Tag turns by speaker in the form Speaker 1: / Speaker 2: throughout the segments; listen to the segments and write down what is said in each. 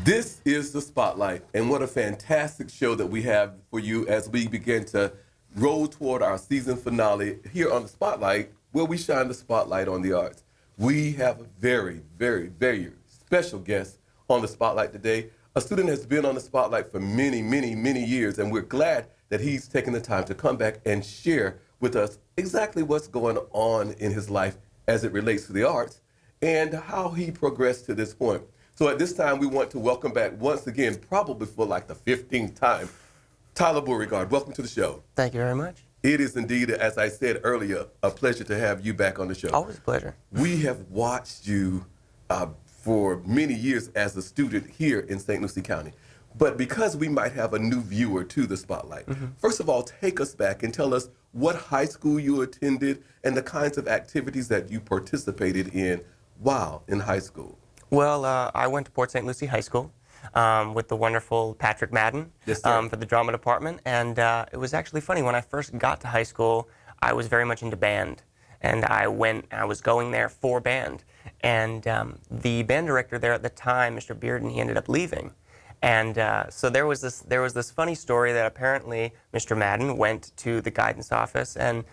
Speaker 1: This is the Spotlight, and what a fantastic show that we have for you as we begin to roll toward our season finale here on the Spotlight, where we shine the spotlight on the arts. We have a very, very, very special guest on the Spotlight today. A student has been on the Spotlight for many, many, many years, and we're glad that he's taken the time to come back and share with us exactly what's going on in his life as it relates to the arts and how he progressed to this point. So at this time, we want to welcome back once again, probably for like the 15th time, Tyler Beauregard. Welcome to the show.
Speaker 2: Thank you very much.
Speaker 1: It is indeed, as I said earlier, a pleasure to have you back on the show.
Speaker 2: Always a pleasure.
Speaker 1: We have watched you for many years as a student here in St. Lucie County. But because we might have a new viewer to the Spotlight, first of all, take us back and tell us what high school you attended and the kinds of activities that you participated in while in high school.
Speaker 2: Well, I went to Port St. Lucie High School with the wonderful Patrick Madden for the drama department. And it was actually funny. When I first got to high school, I was very much into band. And I was going there for band. And the band director there at the time, Mr. Bearden, he ended up leaving. And so there was this funny story that apparently Mr. Madden went to the guidance office and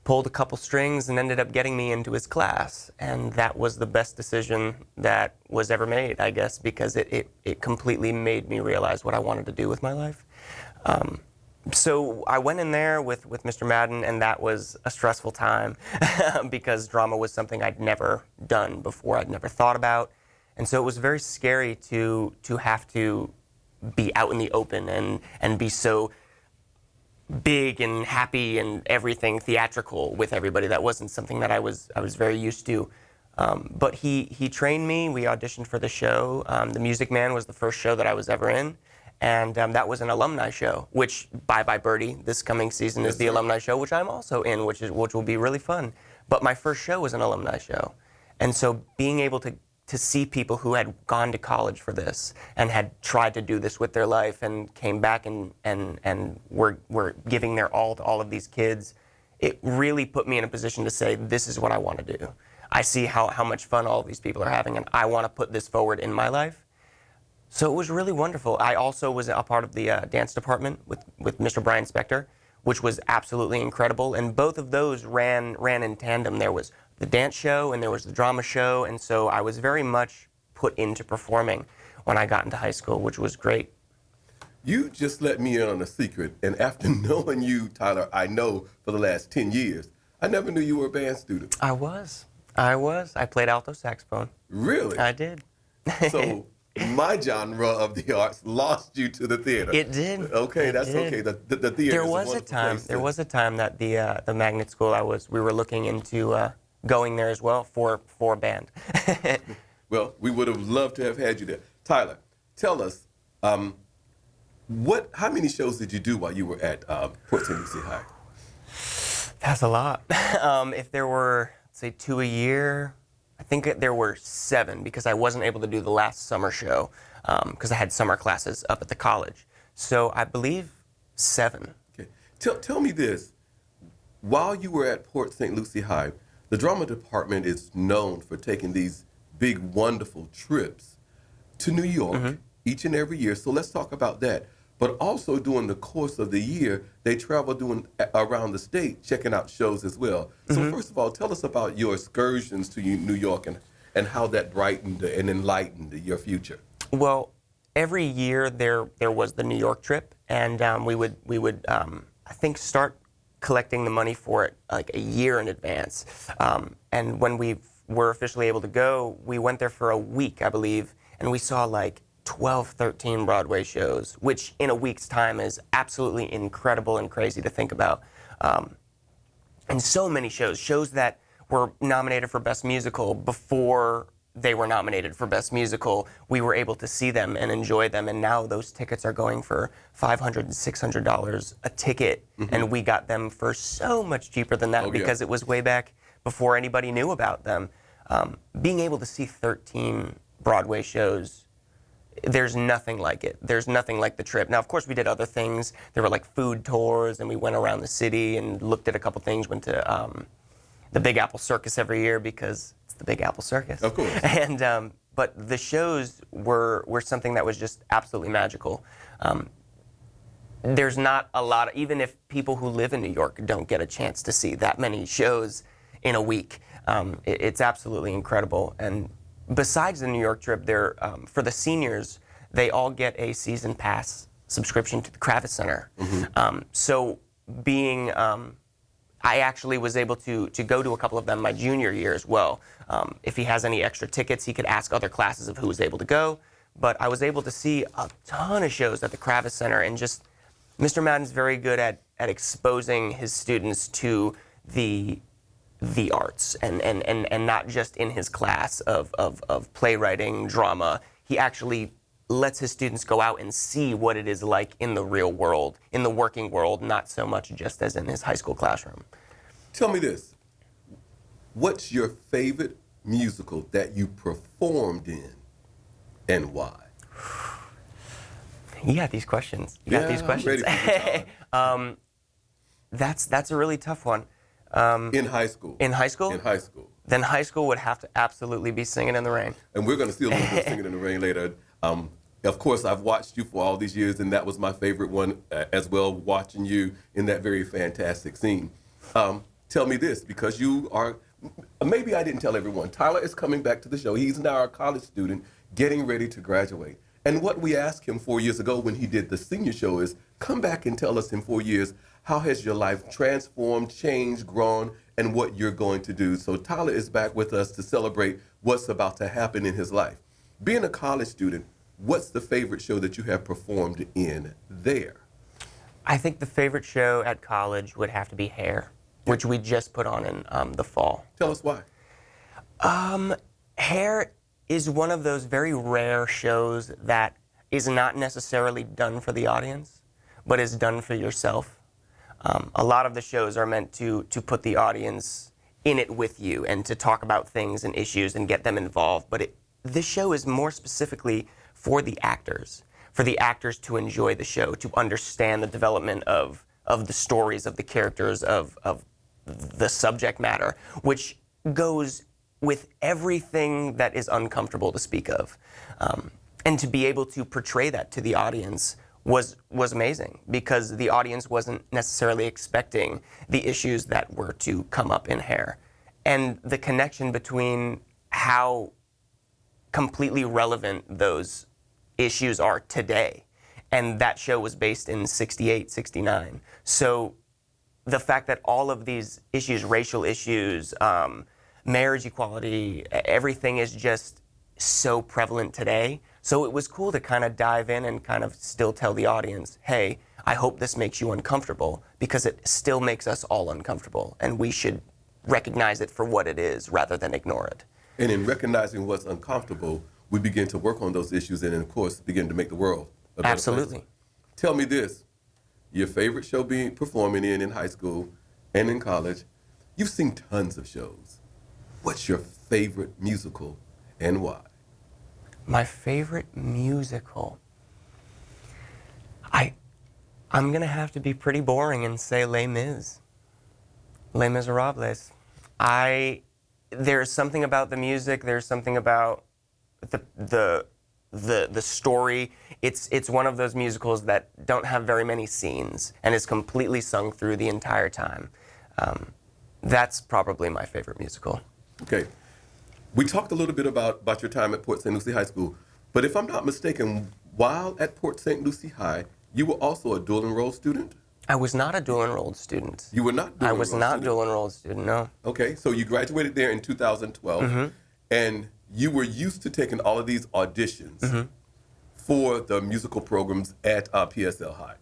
Speaker 2: pulled a couple strings and ended up getting me into his class. And that was the best decision that was ever made, I guess, because it completely made me realize what I wanted to do with my life. So I went in there with Mr. Madden, and that was a stressful time because drama was something I'd never done before, I'd never thought about. And so it was very scary to have to be out in the open and be so big and happy and everything theatrical with everybody. That wasn't something that I was very used to. But he trained me. We auditioned for the show. The Music Man was the first show that I was ever in. And that was an alumni show, which Bye Bye Birdie this coming season is the alumni show, which I'm also in, which will be really fun. But my first show was an alumni show. And so being able to see people who had gone to college for this and had tried to do this with their life and came back and were giving their all to all of these kids, it really put me in a position to say, this is what I want to do. I see how much fun all of these people are having, and I want to put this forward in my life. So it was really wonderful. I also was a part of the dance department with Mr. Brian Spector, which was absolutely incredible, and both of those ran in tandem. There was the dance show and there was the drama show, and so I was very much put into performing when I got into high school, which was great.
Speaker 1: You just let me in on a secret, and after knowing you, Tyler, I know for the last 10 years, I never knew you were a band student.
Speaker 2: I was. I played alto saxophone.
Speaker 1: Really?
Speaker 2: I did.
Speaker 1: So my genre of the arts lost you to the theater.
Speaker 2: It did.
Speaker 1: Okay, that's okay. The theater.
Speaker 2: There was a time. There was a time that the magnet school we were looking into going there as well for a band.
Speaker 1: Well, we would have loved to have had you there. Tyler, tell us, how many shows did you do while you were at Port St. Lucie High?
Speaker 2: That's a lot. If there were, say, 2 a year, I think there were 7 because I wasn't able to do the last summer show because I had summer classes up at the college. So I believe 7.
Speaker 1: Okay. Tell me this. While you were at Port St. Lucie High, the drama department is known for taking these big, wonderful trips to New York each and every year. So let's talk about that. But also during the course of the year, they travel around the state checking out shows as well. So first of all, tell us about your excursions to New York and how that brightened and enlightened your future.
Speaker 2: Well, every year there was the New York trip, and we would I think start collecting the money for it like a year in advance. And when we were officially able to go, we went there for a week, I believe, and we saw like 12, 13 Broadway shows, which in a week's time is absolutely incredible and crazy to think about. And so many shows that were nominated for Best Musical before they were nominated for Best Musical, we were able to see them and enjoy them, and now those tickets are going for $500 and $600 a ticket, and we got them for so much cheaper than that because it was way back before anybody knew about them. Being able to see 13 Broadway shows, there's nothing like it. There's nothing like the trip. Now, of course, we did other things. There were like food tours, and we went around the city and looked at a couple things, went to the Big Apple Circus every year because it's the Big Apple Circus.
Speaker 1: Of course.
Speaker 2: And but the shows were something that was just absolutely magical. There's not a lot, even if people who live in New York don't get a chance to see that many shows in a week. It's absolutely incredible. And besides the New York trip, for the seniors, they all get a season pass subscription to the Kravitz Center. So being, I actually was able to go to a couple of them my junior year as well. If he has any extra tickets, he could ask other classes of who was able to go. But I was able to see a ton of shows at the Kravitz Center, and just Mr. Madden's very good at exposing his students to the arts and not just in his class of playwriting, drama. He actually lets his students go out and see what it is like in the real world, in the working world, not so much just as in his high school classroom.
Speaker 1: Tell me this. What's your favorite musical that you performed in and why?
Speaker 2: You got these questions. You got these questions.
Speaker 1: I'm ready for you,
Speaker 2: That's a really tough one.
Speaker 1: in high school.
Speaker 2: In high school?
Speaker 1: In high school.
Speaker 2: Then high school would have to absolutely be Singing in the Rain.
Speaker 1: And we're going to see a little bit of Singing in the Rain later. Of course, I've watched you for all these years, and that was my favorite one as well, watching you in that very fantastic scene. Tell me this, because you are, maybe I didn't tell everyone, Tyler is coming back to the show. He's now a college student getting ready to graduate. And what we asked him 4 years ago when he did the senior show is, come back and tell us in 4 years, how has your life transformed, changed, grown, and what you're going to do. So Tyler is back with us to celebrate what's about to happen in his life. Being a college student, what's the favorite show that you have performed in there?
Speaker 2: I think the favorite show at college would have to be Hair, which we just put on in the fall.
Speaker 1: Tell us why.
Speaker 2: Hair is one of those very rare shows that is not necessarily done for the audience, but is done for yourself. A lot of the shows are meant to put the audience in it with you and to talk about things and issues and get them involved. But this show is more specifically for the actors to enjoy the show, to understand the development of the stories, of the characters, of the subject matter, which goes with everything that is uncomfortable to speak of. And to be able to portray that to the audience was amazing, because the audience wasn't necessarily expecting the issues that were to come up in Hair. And the connection between how completely relevant those issues are today. And that show was based in 68, 69. So the fact that all of these issues, racial issues, marriage equality, everything is just so prevalent today. So it was cool to kind of dive in and kind of still tell the audience, hey, I hope this makes you uncomfortable, because it still makes us all uncomfortable, and we should recognize it for what it is rather than ignore it.
Speaker 1: And in recognizing what's uncomfortable, we begin to work on those issues and, of course, begin to make the world a better
Speaker 2: Absolutely.
Speaker 1: place. Tell me this, your favorite show being performing in high school and in college, you've seen tons of shows. What's your favorite musical and why?
Speaker 2: My favorite musical. I'm going to have to be pretty boring and say Les Mis. Les Miserables. There's something about the music, there's something about the story. It's one of those musicals that don't have very many scenes and is completely sung through the entire time. That's probably my favorite musical.
Speaker 1: Okay. We talked a little bit about your time at Port St. Lucie High School, but if I'm not mistaken, while at Port St. Lucie High, you were also a dual enrolled student?
Speaker 2: I was not a dual enrolled student.
Speaker 1: You were not dual
Speaker 2: I
Speaker 1: enrolled
Speaker 2: was not dual enrolled student, no.
Speaker 1: Okay, so you graduated there in 2012, and you were used to taking all of these auditions for the musical programs at PSL High.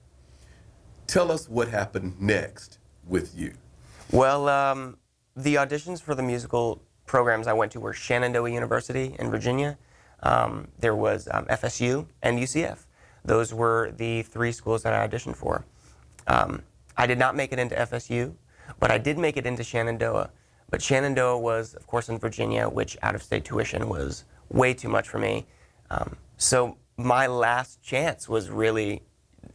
Speaker 1: Tell us what happened next with you.
Speaker 2: Well, the auditions for the musical programs I went to were Shenandoah University in Virginia. There was FSU and UCF. Those were the three schools that I auditioned for. I did not make it into FSU, but I did make it into Shenandoah. But Shenandoah was, of course, in Virginia, which out-of-state tuition was way too much for me. So my last chance was really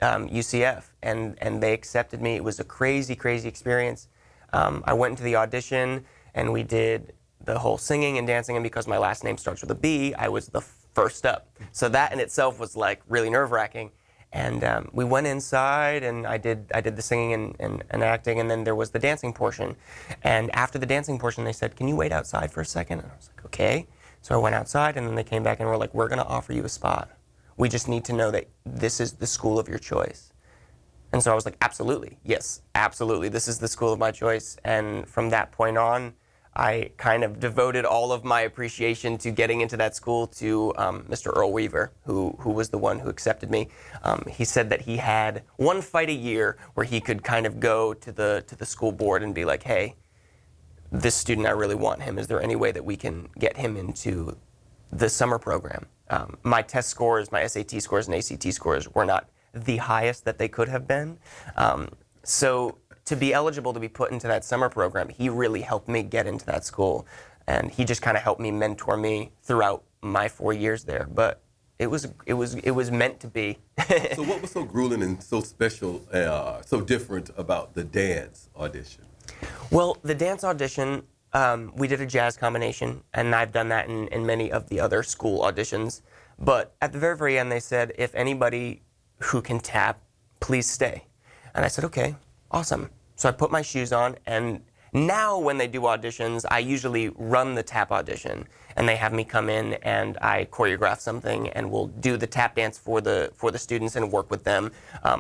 Speaker 2: UCF, and they accepted me. It was a crazy, crazy experience. I went into the audition, and we did the whole singing and dancing, and because my last name starts with a B, I was the first up. So that in itself was like really nerve-wracking. And we went inside, and I did the singing and acting, and then there was the dancing portion. And after the dancing portion, they said, "Can you wait outside for a second?" And I was like, "Okay." So I went outside, and then they came back and were like, "We're going to offer you a spot. We just need to know that this is the school of your choice." And so I was like, "Absolutely, yes, absolutely. This is the school of my choice." And from that point on, I kind of devoted all of my appreciation to getting into that school to Mr. Earl Weaver, who was the one who accepted me. He said that he had one fight a year where he could kind of go to the school board and be like, "Hey, this student, I really want him. Is there any way that we can get him into the summer program?" My test scores, my SAT scores and ACT scores were not the highest that they could have been. So to be eligible to be put into that summer program, he really helped me get into that school. And he just kind of helped me mentor me throughout my 4 years there. But it was meant to be.
Speaker 1: So what was so grueling and so special, so different about the dance audition?
Speaker 2: Well, the dance audition, we did a jazz combination, and I've done that in many of the other school auditions. But at the very, very end, they said, "If anybody who can tap, please stay." And I said, "Okay, awesome." So I put my shoes on, and now when they do auditions, I usually run the tap audition, and they have me come in and I choreograph something, and we'll do the tap dance for the students and work with them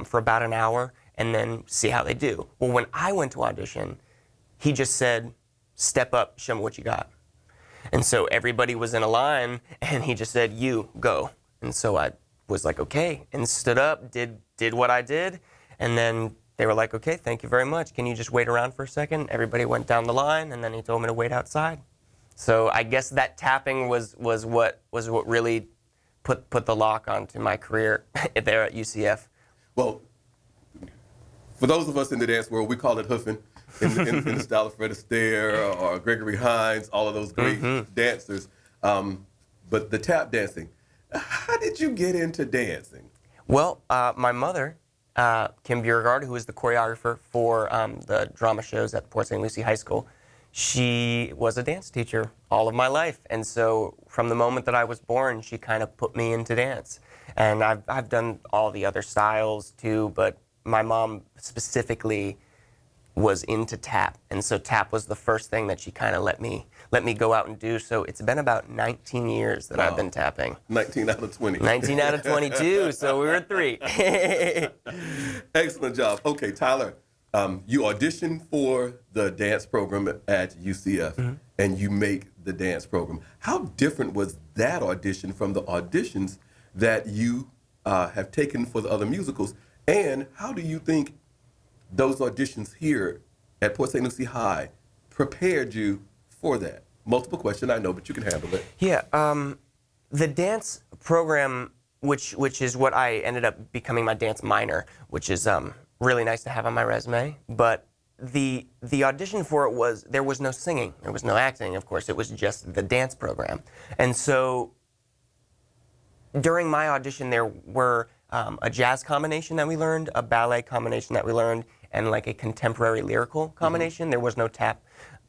Speaker 2: for about an hour, and then see how they do. Well, when I went to audition, he just said, "Step up, show me what you got." And so everybody was in a line, and he just said, "You, go." And so I was like, "Okay," and stood up, did what I did, and then they were like, "Okay, thank you very much. Can you just wait around for a second?" Everybody went down the line, and then he told me to wait outside. So I guess that tapping was what really put the lock onto my career there at UCF.
Speaker 1: Well, for those of us in the dance world, we call it hoofing in the style of Fred Astaire or Gregory Hines, all of those great dancers. But the tap dancing, how did you get into dancing?
Speaker 2: Well, my mother, Kim Beauregard, who was the choreographer for the drama shows at Port St. Lucie High School, she was a dance teacher all of my life. And so from the moment that I was born, she kind of put me into dance. And I've done all the other styles too, but my mom specifically was into tap. And so tap was the first thing that she kind of let me go out and do. So it's been about 19 years that I've been tapping.
Speaker 1: 19 out of 20.
Speaker 2: 19 out of 22, so we were 3.
Speaker 1: Excellent job. Okay, Tyler, you auditioned for the dance program at UCF, and you make the dance program. How different was that audition from the auditions that you have taken for the other musicals? And how do you think those auditions here at Port St. Lucie High prepared you for that? Multiple question, I know, but you can handle it.
Speaker 2: Yeah, the dance program, which is what I ended up becoming my dance minor, which is really nice to have on my resume. But the audition for it there was no singing, there was no acting, of course. It was just the dance program. And so during my audition, there were a jazz combination that we learned, a ballet combination that we learned, and like a contemporary lyrical combination. There was no tap,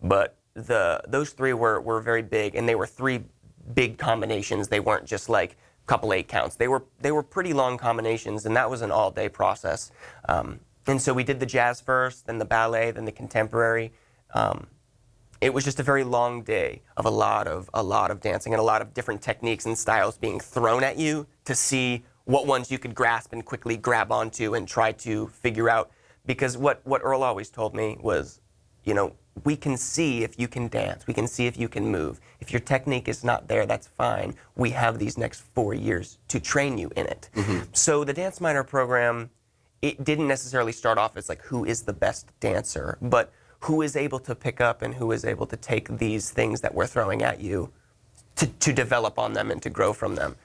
Speaker 2: but those 3 were very big, and they were 3 big combinations. They weren't just like a couple 8 counts. They were pretty long combinations, and that was an all-day process. And so we did the jazz first, then the ballet, then the contemporary. It was just a very long day of a lot of dancing and a lot of different techniques and styles being thrown at you to see what ones you could grasp and quickly grab onto and try to figure out. Because what Earl always told me was, we can see if you can dance. We can see if you can move. If your technique is not there, that's fine. We have these next 4 years to train you in it. So the dance minor program, it didn't necessarily start off as like who is the best dancer, but who is able to pick up and who is able to take these things that we're throwing at you to develop on them and to grow from them.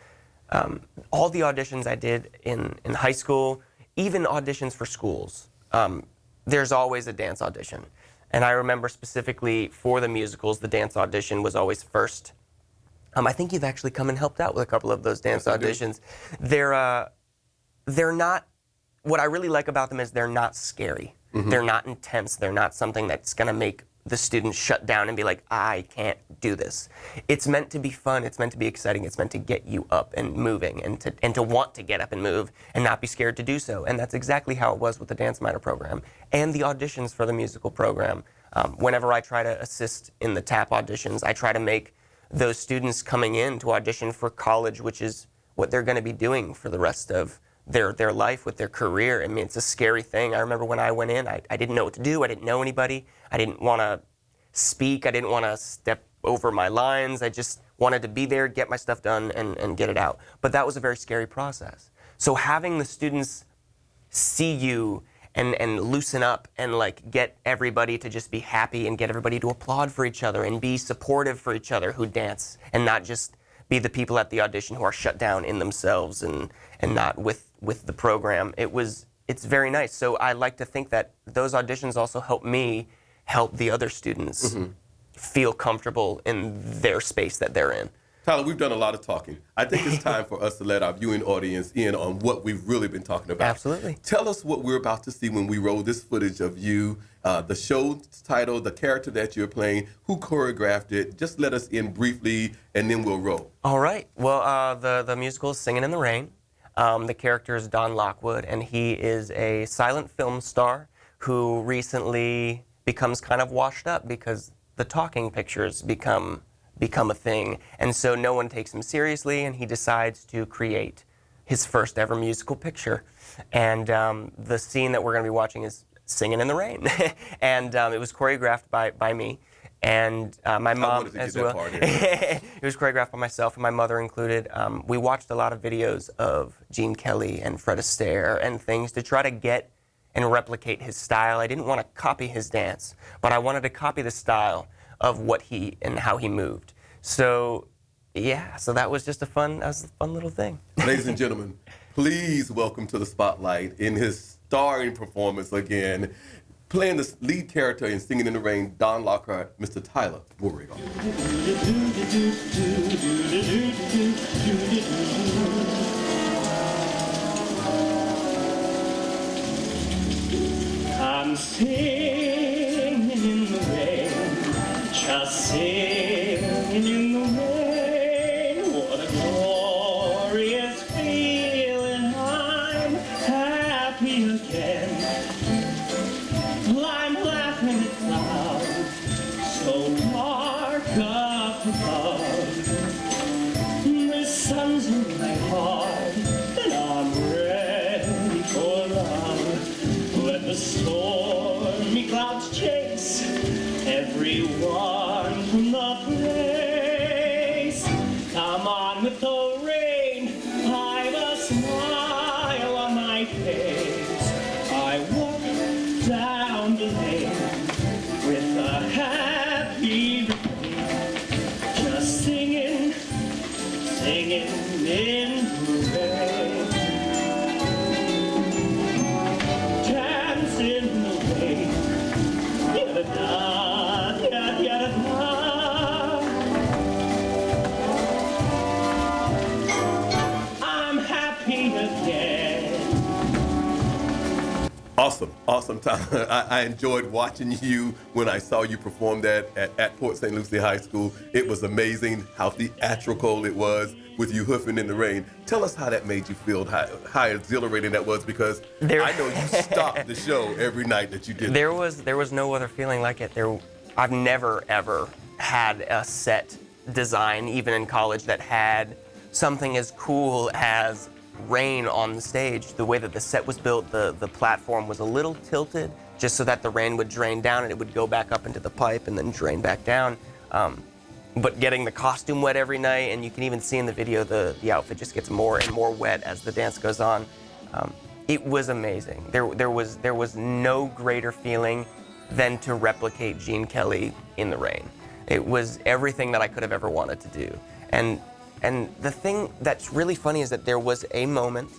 Speaker 2: All the auditions I did in high school, even auditions for schools, there's always a dance audition. And I remember specifically for the musicals, the dance audition was always first. I think you've actually come and helped out with a couple of those dance auditions. They're not, what I really like about them is they're not scary. They're not intense. They're not something that's going to make the students shut down and be like, I can't do this. It's meant to be fun. It's meant to be exciting. It's meant to get you up and moving and to want to get up and move and not be scared to do so. And that's exactly how it was with the dance minor program and the auditions for the musical program. Whenever I try to assist in the TAP auditions, I try to make those students coming in to audition for college, which is what they're going to be doing for the rest of their life with their career. I mean, it's a scary thing. I remember when I went in, I didn't know what to do. I didn't know anybody. I didn't want to speak. I didn't want to step over my lines. I just wanted to be there, get my stuff done, and get it out. But that was a very scary process. So having the students see you and loosen up and like get everybody to just be happy and get everybody to applaud for each other and be supportive for each other who dance and not just be the people at the audition who are shut down in themselves and not with the program. It's very nice. So I like to think that those auditions also help me help the other students feel comfortable in their space that they're in.
Speaker 1: Tyler, we've done a lot of talking. I think it's time for us to let our viewing audience in on what we've really been talking about.
Speaker 2: Absolutely.
Speaker 1: Tell us what we're about to see when we roll this footage of you, the show title, the character that you're playing, who choreographed it. Just let us in briefly, and then we'll roll.
Speaker 2: All right. Well, the musical is Singing in the Rain. The character is Don Lockwood, and he is a silent film star who recently becomes kind of washed up because the talking pictures become a thing. And so no one takes him seriously, and he decides to create his first ever musical picture. And the scene that we're going to be watching is Singing in the Rain. And it was choreographed by me. And my mom as well. It was choreographed by myself and my mother included. We watched a lot of videos of Gene Kelly and Fred Astaire and things to try to get and replicate his style. I didn't want to copy his dance, but I wanted to copy the style of what he and how he moved. So yeah, so that was just a fun little thing.
Speaker 1: Ladies and gentlemen, please welcome to the spotlight in his starring performance again, playing the lead character in Singing in the Rain, Don Lockhart, Mr. Tyler Warrior.
Speaker 3: I'm singing in the rain, just singing in the rain. What a glorious feeling, I'm happy again. I'm laughing at clouds so dark up above. The sun's in my heart and I'm ready for love. Let the stormy clouds chase everyone from the place. Come on with the rain, I've a smile on my face. I walk down the lane with a happy refrain, just singing, singing in the rain. Dance in the rain, ya-da-da, ya-da-da. I'm happy again.
Speaker 1: Awesome, Tyler. I enjoyed watching you when I saw you perform that at Port St. Lucie High School. It was amazing how theatrical it was with you hoofing in the rain. Tell us how that made you feel, how exhilarating that was, because I know you stopped the show every night that you did.
Speaker 2: There was no other feeling like it. I've never ever had a set design, even in college, that had something as cool as rain on the stage. The way that the set was built, the platform was a little tilted just so that the rain would drain down and it would go back up into the pipe and then drain back down. But getting the costume wet every night, and you can even see in the video the outfit just gets more and more wet as the dance goes on. It was amazing. There was no greater feeling than to replicate Gene Kelly in the rain. It was everything that I could have ever wanted to do. And the thing that's really funny is that there was a moment,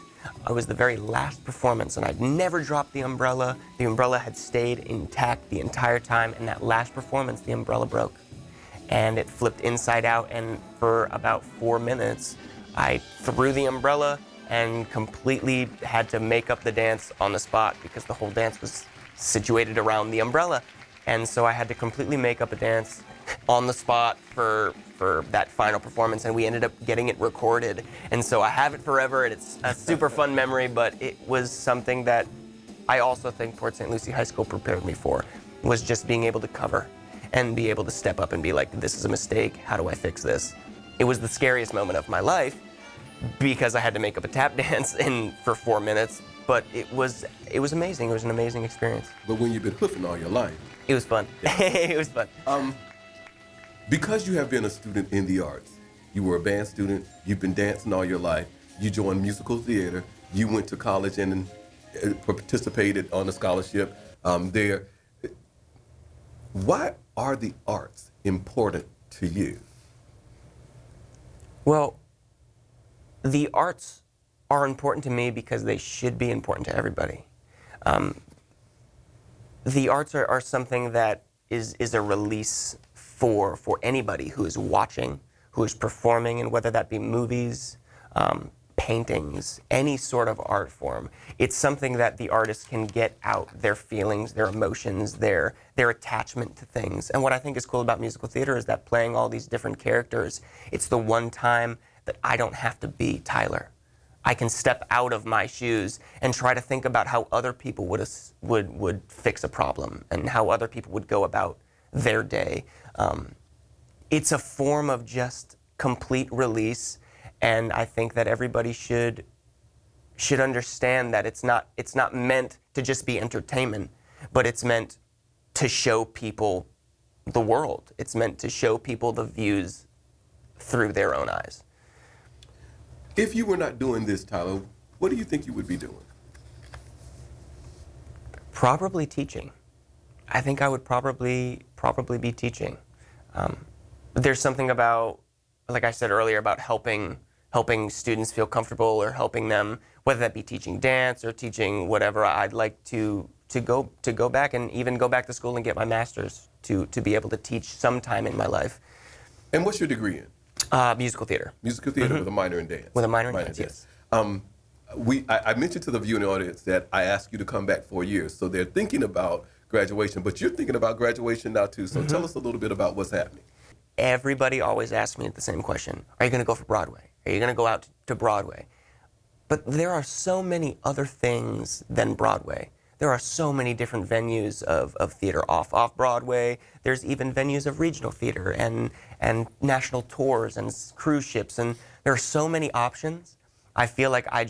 Speaker 2: it was the very last performance, and I'd never dropped the umbrella. The umbrella had stayed intact the entire time, and that last performance, the umbrella broke. And it flipped inside out, and for about 4 minutes, I threw the umbrella and completely had to make up the dance on the spot because the whole dance was situated around the umbrella. and so I had to completely make up a dance on the spot for that final performance, and we ended up getting it recorded. And so I have it forever, and it's a super fun memory, but it was something that I also think Port St. Lucie High School prepared me for, was just being able to cover and be able to step up and be like, this is a mistake, how do I fix this? It was the scariest moment of my life because I had to make up a tap dance for 4 minutes, but it was amazing. It was an amazing experience.
Speaker 1: But when you've been hoofing all your life.
Speaker 2: It was fun. It was fun.
Speaker 1: Because you have been a student in the arts, you were a band student, you've been dancing all your life, you joined musical theater, you went to college and participated on a scholarship there. Why are the arts important to you?
Speaker 2: Well, the arts are important to me because they should be important to everybody. The arts are something that is a release for anybody who is watching, who is performing, and whether that be movies, paintings, any sort of art form. It's something that the artist can get out their feelings, their emotions, their attachment to things. And what I think is cool about musical theater is that playing all these different characters, it's the one time that I don't have to be Tyler. I can step out of my shoes and try to think about how other people would fix a problem and how other people would go about their day. It's a form of just complete release, and I think that everybody should understand that it's not meant to just be entertainment, but it's meant to show people the world. It's meant to show people the views through their own eyes.
Speaker 1: If you were not doing this, Tyler, what do you think you would be doing?
Speaker 2: Probably teaching. I think I would probably be teaching. There's something about, like I said earlier, about helping students feel comfortable or helping them, whether that be teaching dance or teaching whatever. I'd like to go back and even go back to school and get my master's to be able to teach sometime in my life.
Speaker 1: And what's your degree in?
Speaker 2: Musical theater.
Speaker 1: Musical theater with a minor in dance.
Speaker 2: With a minor in dance, yes.
Speaker 1: I mentioned to the viewing audience that I asked you to come back 4 years, so they're thinking about graduation, but you're thinking about graduation now too. So tell us a little bit about what's happening.
Speaker 2: Everybody always asks me the same question. Are you going to go for Broadway? Are you going to go out to Broadway? But there are so many other things than Broadway. There are so many different venues of theater off Broadway. There's even venues of regional theater and national tours and cruise ships, and there are so many options. I feel like I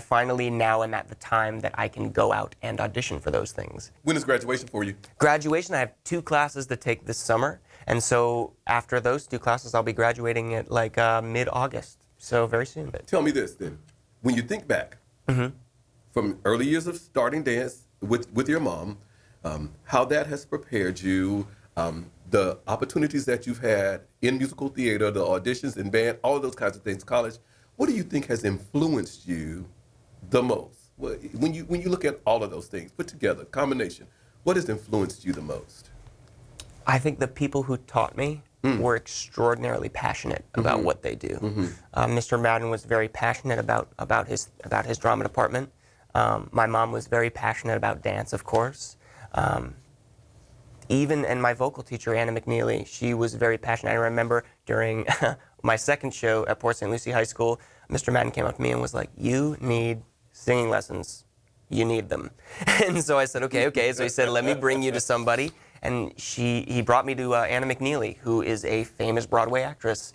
Speaker 2: finally now am at the time that I can go out and audition for those things.
Speaker 1: When is graduation for you?
Speaker 2: Graduation, I have 2 classes to take this summer, and so after those 2 classes, I'll be graduating at like mid-August, so very soon.
Speaker 1: Tell me this then, when you think back from early years of starting dance with your mom, how that has prepared you, the opportunities that you've had in musical theater, the auditions in band, all of those kinds of things, college. What do you think has influenced you the most? When you look at all of those things put together, combination, what has influenced you the most?
Speaker 2: I think the people who taught me were extraordinarily passionate about what they do. Mr. Madden was very passionate about his drama department. My mom was very passionate about dance, of course. And my vocal teacher, Anna McNeely, she was very passionate. I remember during my second show at Port St. Lucie High School, Mr. Madden came up to me and was like, "You need singing lessons. You need them." And so I said, okay. So he said, "Let me bring you to somebody." And he brought me to Anna McNeely, who is a famous Broadway actress,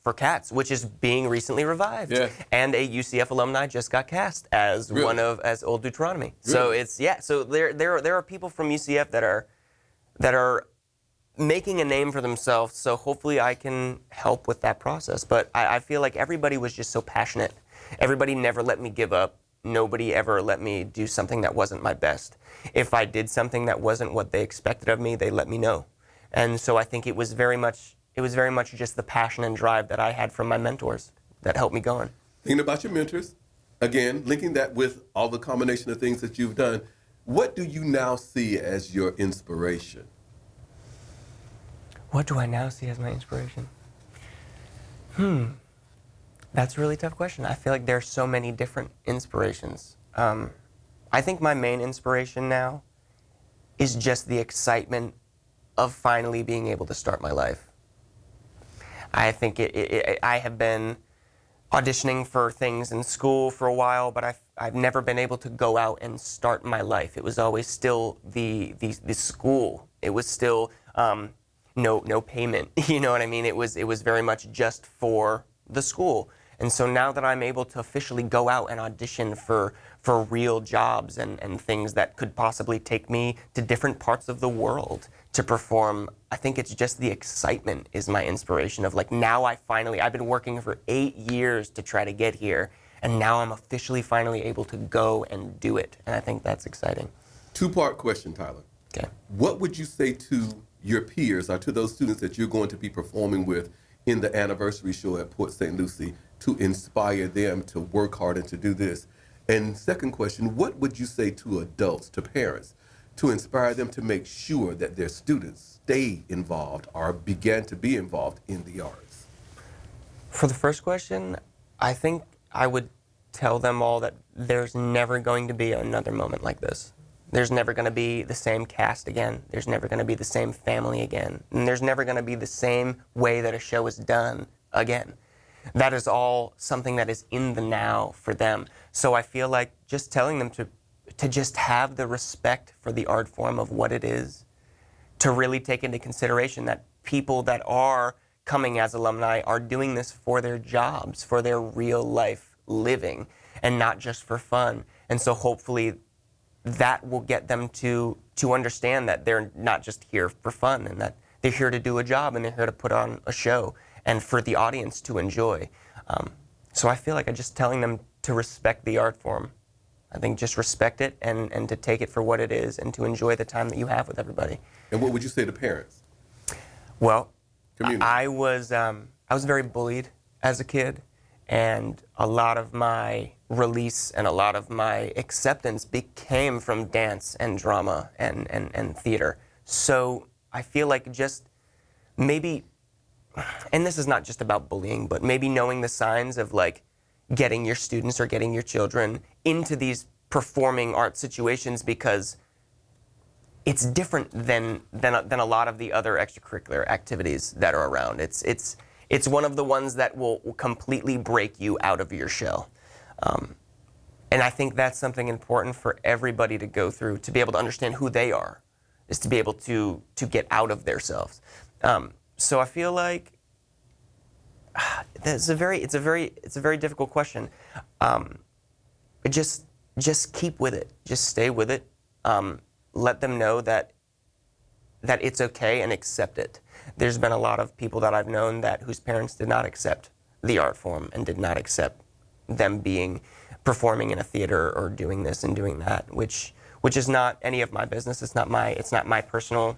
Speaker 2: for Cats, which is being recently revived. Yeah. And a UCF alumni just got cast as as Old Deuteronomy. Really? So So there are people from UCF that are making a name for themselves. So hopefully I can help with that process. But I feel like everybody was just so passionate. Everybody never let me give up. Nobody ever let me do something that wasn't my best. If I did something that wasn't what they expected of me, they let me know. And so I think it was very much just the passion and drive that I had from my mentors that helped me going.
Speaker 1: Thinking about your mentors, again, linking that with all the combination of things that you've done, what do you now see as your inspiration?
Speaker 2: What do I now see as my inspiration? That's a really tough question. I feel like there are so many different inspirations. I think my main inspiration now is just the excitement of finally being able to start my life. I think I have been auditioning for things in school for a while, but I've never been able to go out and start my life. It was always still the school. It was still no payment. You know what I mean? It was very much just for the school. And so now that I'm able to officially go out and audition for real jobs and things that could possibly take me to different parts of the world to perform, I think it's just the excitement is my inspiration of like, now I've been working for 8 years to try to get here, and now I'm officially finally able to go and do it. And I think that's exciting.
Speaker 1: Two-part question, Tyler.
Speaker 2: Okay.
Speaker 1: What would you say to your peers or to those students that you're going to be performing with in the anniversary show at Port St. Lucie to inspire them to work hard and to do this? And second question, what would you say to adults, to parents, to inspire them to make sure that their students stay involved or begin to be involved in the arts?
Speaker 2: For the first question, I think I would tell them all that there's never going to be another moment like this. There's never going to be the same cast again. There's never going to be the same family again. And there's never going to be the same way that a show is done again. That is all something that is in the now for them. So I feel like just telling them to just have the respect for the art form of what it is, to really take into consideration that people that are coming as alumni are doing this for their jobs, for their real life living, and not just for fun. And so hopefully that will get them to understand that they're not just here for fun, and that they're here to do a job, and they're here to put on a show and for the audience to enjoy. So I feel like I'm just telling them to respect the art form. I think just respect it and to take it for what it is and to enjoy the time that you have with everybody.
Speaker 1: And what would you say to parents?
Speaker 2: Well,
Speaker 1: Community.
Speaker 2: I was very bullied as a kid, and a lot of my release and a lot of my acceptance came from dance and drama and theater. So I feel like just maybe, and this is not just about bullying, but maybe knowing the signs of like getting your students or getting your children into these performing art situations, because it's different than a lot of the other extracurricular activities that are around. It's one of the ones that will completely break you out of your shell. And I think that's something important for everybody to go through, to be able to understand who they are, is to be able to get out of themselves. So I feel like it's a very difficult question. Just keep with it. Just stay with it. Let them know that it's okay, and accept it. There's been a lot of people that I've known whose parents did not accept the art form and did not accept them performing in a theater or doing this and doing that, which is not any of my business. It's not my personal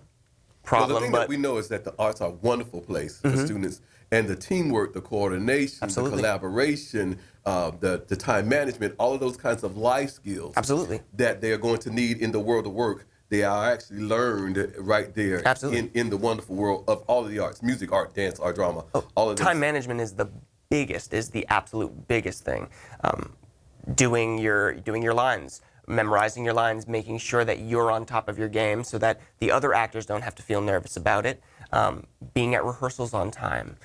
Speaker 2: problem.
Speaker 1: Well, the thing that we know is that the arts are a wonderful place for students, and the teamwork, the coordination,
Speaker 2: Absolutely.
Speaker 1: the collaboration, the time management, all of those kinds of life skills
Speaker 2: Absolutely.
Speaker 1: that they are going to need in the world of work, they are actually learned right there
Speaker 2: Absolutely.
Speaker 1: in the wonderful world of all of the arts: music, art, dance, art, drama, all of this.
Speaker 2: Time management is the absolute biggest thing. Doing your lines, memorizing your lines, making sure that you're on top of your game so that the other actors don't have to feel nervous about it. Being at rehearsals on time,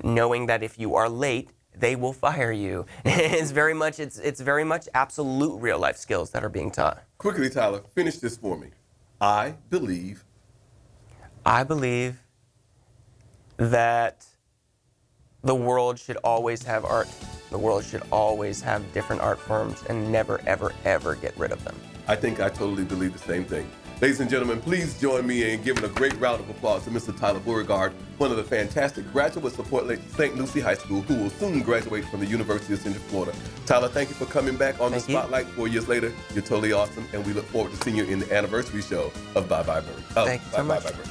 Speaker 2: knowing that if you are late, they will fire you. It's very much absolute real life skills that are being taught.
Speaker 1: Quickly, Tyler, finish this for me. I believe
Speaker 2: that the world should always have art. The world should always have different art forms and never, ever, ever get rid of them.
Speaker 1: I think I totally believe the same thing. Ladies and gentlemen, please join me in giving a great round of applause to Mr. Tyler Beauregard, one of the fantastic graduates of Port St. Lucie High School, who will soon graduate from the University of Central Florida. Tyler, thank you for coming back on the Spotlight 4 years later. You're totally awesome, and we look forward to seeing you in the anniversary show of Bye Bye Bird.
Speaker 2: Thank you so much.
Speaker 1: Bye Bye Bird.